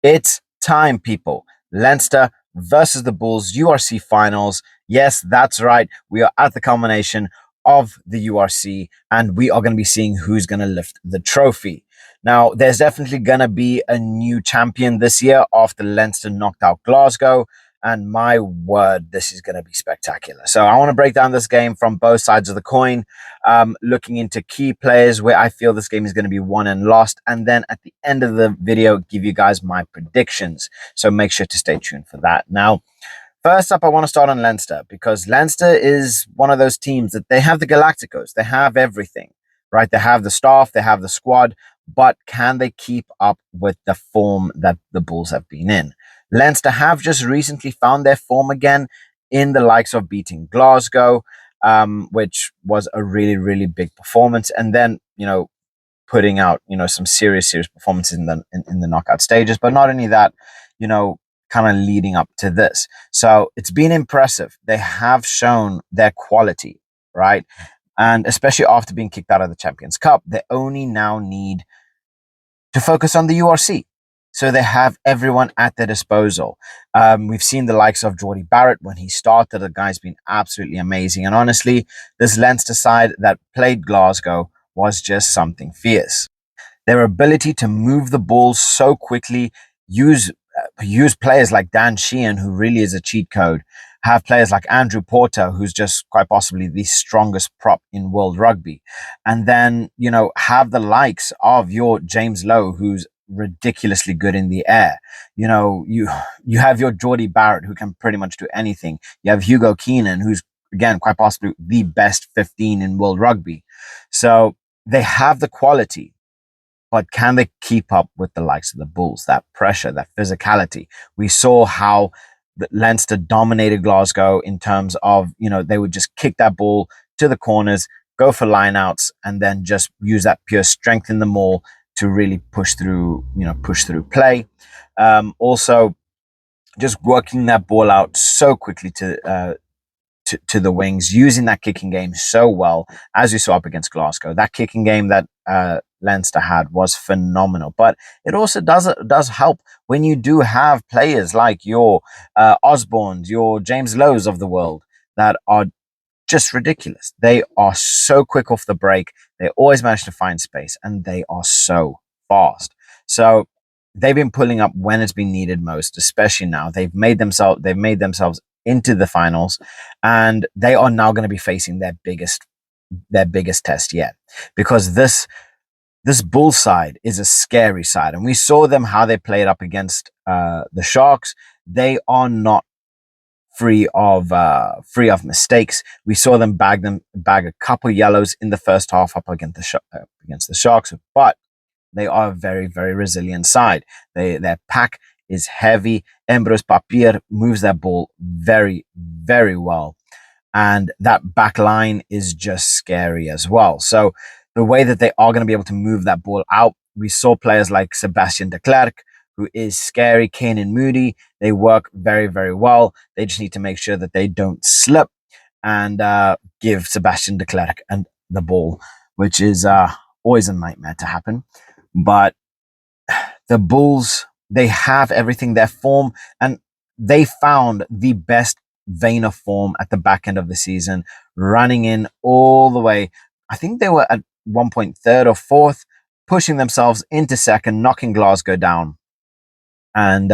It's time, people. Leinster versus the Bulls, URC Finals. Yes, that's right. We are at the culmination of the URC, and we are going to be seeing who's going to lift the trophy. Now, there's definitely going to be a new champion this year after Leinster knocked out Glasgow. And my word, this is going to be spectacular. So I want to break down this game from both sides of the coin, looking into key players where I feel this game is going to be won and lost. And then at the end of the video, give you guys my predictions. So make sure to stay tuned for that. Now, first up, I want to start on Leinster because Leinster is one of those teams that they have the Galacticos. They have everything, right? They have the staff, they have the squad, but can they keep up with the form that the Bulls have been in? Leinster have just recently found their form again in the likes of beating Glasgow, which was a really, really big performance. And then, putting out, some serious performances in the knockout stages. But not only that, kind of leading up to this. So it's been impressive. They have shown their quality, right? And especially after being kicked out of the Champions Cup, they only now need to focus on the URC. So they have everyone at their disposal. We've seen the likes of Geordie Barrett when he started. The guy's been absolutely amazing. And honestly, this Leinster side that played Glasgow was just something fierce. Their ability to move the ball so quickly, use players like Dan Sheehan, who really is a cheat code, have players like Andrew Porter, who's just quite possibly the strongest prop in world rugby. And then, have the likes of your James Lowe, who's ridiculously good in the air. You have your Geordie Barrett, who can pretty much do anything. You have Hugo Keenan, who's, again, quite possibly the best 15 in world rugby. So they have the quality, but can they keep up with the likes of the Bulls? That pressure, that physicality. We saw how Leinster dominated Glasgow in terms of, they would just kick that ball to the corners, go for lineouts, and then just use that pure strength in the maul to really push through play. Also, just working that ball out so quickly to the wings, using that kicking game so well, as we saw up against Glasgow. That kicking game that Leinster had was phenomenal. But it also does help when you do have players like your Osborns, your James Lowe's of the world that are just ridiculous. They are so quick off the break. They always manage to find space, and they are so fast. So they've been pulling up when it's been needed most, especially now. They've made themselves into the finals, and they are now going to be facing their biggest test yet, because this Bull side is a scary side, and we saw them how they played up against the Sharks. They are not free of mistakes. We saw them bag a couple yellows in the first half up against the Sharks, but they are a very, very resilient side. Their pack is heavy. Ambrose Papier moves that ball very, very well. And that back line is just scary as well. So the way that they are going to be able to move that ball out, we saw players like Sebastian de Klerk, who is scary, Kane Moody. They work very, very well. They just need to make sure that they don't slip and give Sebastian de Klerk and the ball, which is always a nightmare to happen. But the Bulls, they have everything. Their form, and they found the best vein of form at the back end of the season, running in all the way. I think they were at one point third or fourth, pushing themselves into second, knocking Glasgow down. And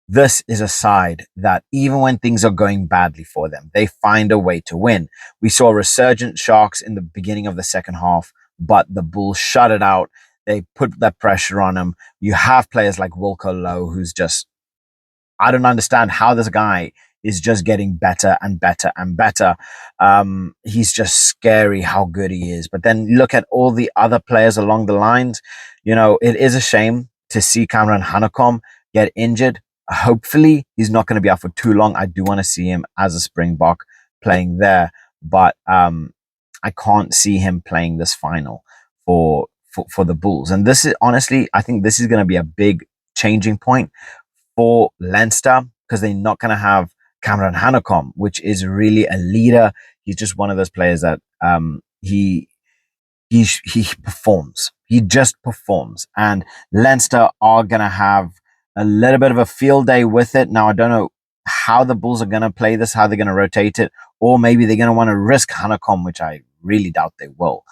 this is a side that even when things are going badly for them, they find a way to win. We saw resurgent Sharks in the beginning of the second half, but the Bulls shut it out. They put that pressure on them. You have players like Wilco Lowe, who's just, I don't understand how this guy is just getting better and better and better. He's just scary how good he is. But then look at all the other players along the lines. It is a shame to see Cameron Hanekom get injured. Hopefully, he's not going to be out for too long. I do want to see him as a Springbok playing there, but I can't see him playing this final for the Bulls. And this is, honestly, I think this is going to be a big changing point for Leinster, because they're not going to have Cameron Hanekom, which is really a leader. He's just one of those players that he performs. He just performs. And Leinster are going to have a little bit of a field day with it. Now, I don't know how the Bulls are going to play this, how they're going to rotate it, or maybe they're going to want to risk Hanekom, which I really doubt they will,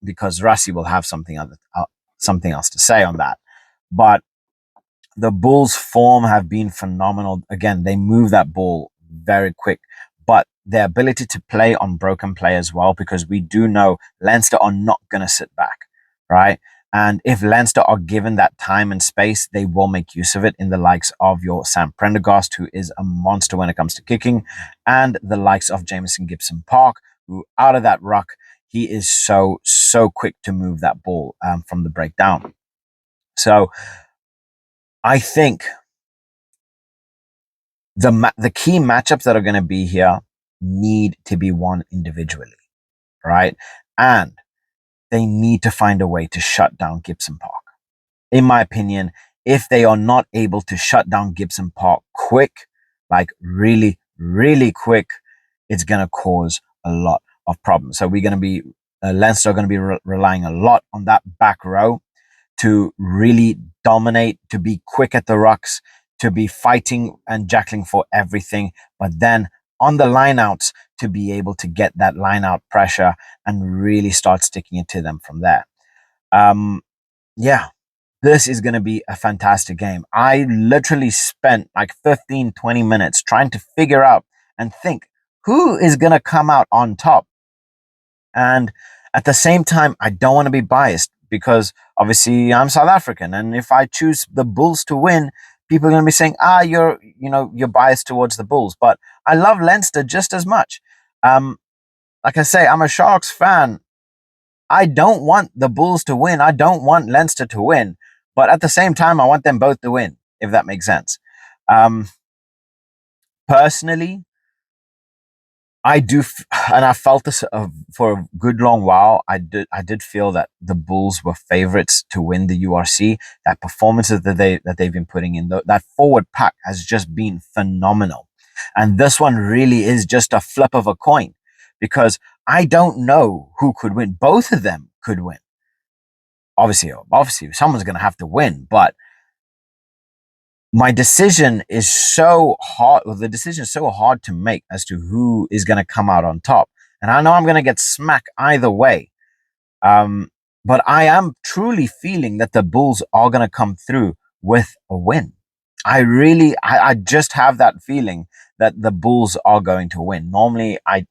because Rassi will have something else to say on that. But the Bulls' form have been phenomenal. Again, they move that ball very quick, but their ability to play on broken play as well, because we do know Leinster are not going to sit back, right? And if Leinster are given that time and space, they will make use of it in the likes of your Sam Prendergast, who is a monster when it comes to kicking, and the likes of Jameson Gibson-Park, who out of that ruck, he is so quick to move that ball from the breakdown. So I think the key matchups that are going to be here need to be won individually, right? And they need to find a way to shut down Gibson-Park. In my opinion, if they are not able to shut down Gibson-Park quick, like really, really quick, it's going to cause a lot of problems. So we're going to be, Leinster are going to be relying a lot on that back row to really dominate, to be quick at the rucks, to be fighting and jackling for everything. But then on the lineouts, to be able to get that lineout pressure and really start sticking it to them from there. Yeah, this is going to be a fantastic game. I literally spent like 15, 20 minutes trying to figure out and think who is going to come out on top. And at the same time, I don't want to be biased because obviously I'm South African. And if I choose the Bulls to win, people are going to be saying, you're biased towards the Bulls. But I love Leinster just as much. Like I say, I'm a Sharks fan. I don't want the Bulls to win. I don't want Leinster to win. But at the same time, I want them both to win, if that makes sense. Personally, I do, and I felt this for a good long while. I did feel that the Bulls were favorites to win the URC. That performances that they've been putting in, that forward pack has just been phenomenal. And this one really is just a flip of a coin, because I don't know who could win. Both of them could win. Obviously, someone's going to have to win, but my decision is so hard. Well, the decision is so hard to make as to who is going to come out on top. And I know I'm going to get smacked either way. But I am truly feeling that the Bulls are going to come through with a win. I just have that feeling that the Bulls are going to win. Normally, I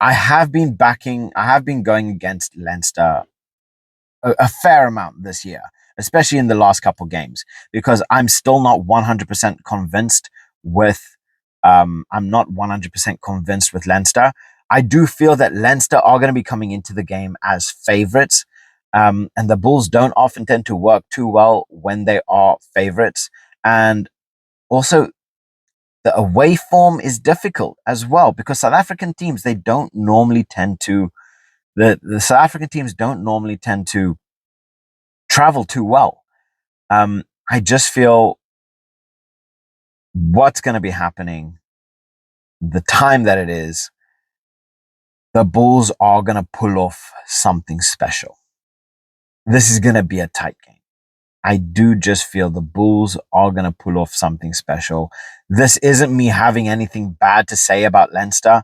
have been going against Leinster a fair amount this year, especially in the last couple games, because I'm still not 100% convinced with, I'm not 100% convinced with Leinster. I do feel that Leinster are going to be coming into the game as favorites. And the Bulls don't often tend to work too well when they are favorites. And also, the away form is difficult as well, because South African teams, they don't normally tend to, the South African teams don't normally tend to travel too well. I just feel what's going to be happening, the time that it is, the Bulls are going to pull off something special. This is going to be a tight game. I do just feel the Bulls are going to pull off something special. This isn't me having anything bad to say about Leinster.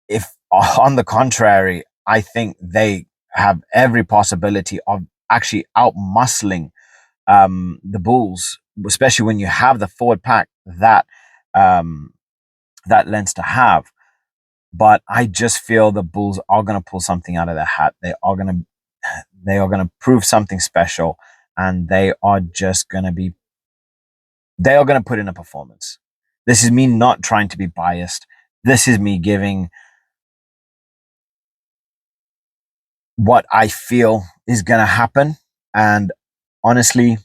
If on the contrary, I think they have every possibility of actually out-muscling the Bulls, especially when you have the forward pack that that Leinster have. But I just feel the Bulls are going to pull something out of their hat. They are going to prove something special, and they are going to put in a performance. This is me not trying to be biased. This is me giving what I feel is going to happen. And honestly,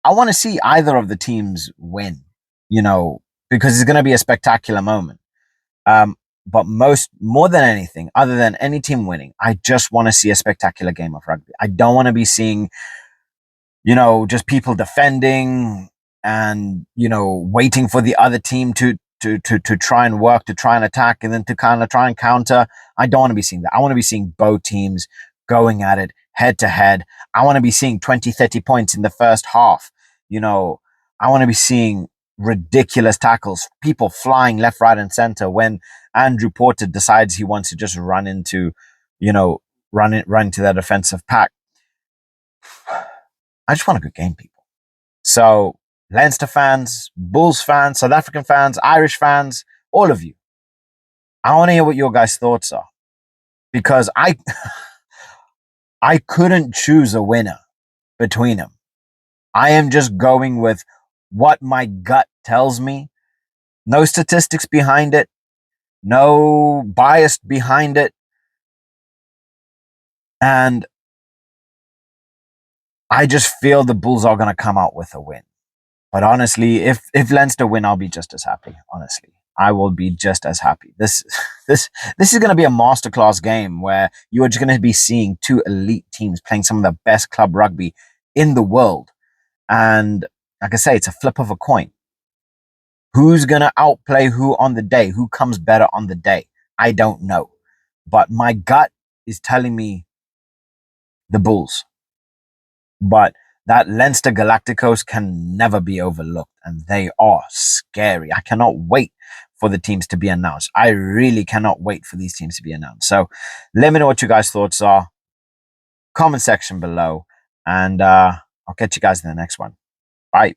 I want to see either of the teams win, because it's going to be a spectacular moment. But more than anything, other than any team winning, I just want to see a spectacular game of rugby. I don't want to be seeing, just people defending and, waiting for the other team to try and work, to try and attack, and then to kind of try and counter. I don't want to be seeing that. I want to be seeing both teams going at it head to head. I want to be seeing 20, 30 points in the first half. You know, I want to be seeing ridiculous tackles, people flying left, right, and center when Andrew Porter decides he wants to just run into, run into that defensive pack. I just want a good game, people. So, Leinster fans, Bulls fans, South African fans, Irish fans, all of you, I want to hear what your guys' thoughts are, because I couldn't choose a winner between them. I am just going with what my gut tells me. No statistics behind it, no bias behind it. And I just feel the Bulls are going to come out with a win. But honestly, if Leinster win, I'll be just as happy. Honestly, I will be just as happy. This is going to be a masterclass game where you are just going to be seeing two elite teams playing some of the best club rugby in the world. And like I say, it's a flip of a coin. Who's going to outplay who on the day? Who comes better on the day? I don't know. But my gut is telling me the Bulls. But that Leinster Galacticos can never be overlooked, and they are scary. I cannot wait for the teams to be announced. I really cannot wait for these teams to be announced. So let me know what you guys' thoughts are. Comment section below, and I'll catch you guys in the next one. Bye.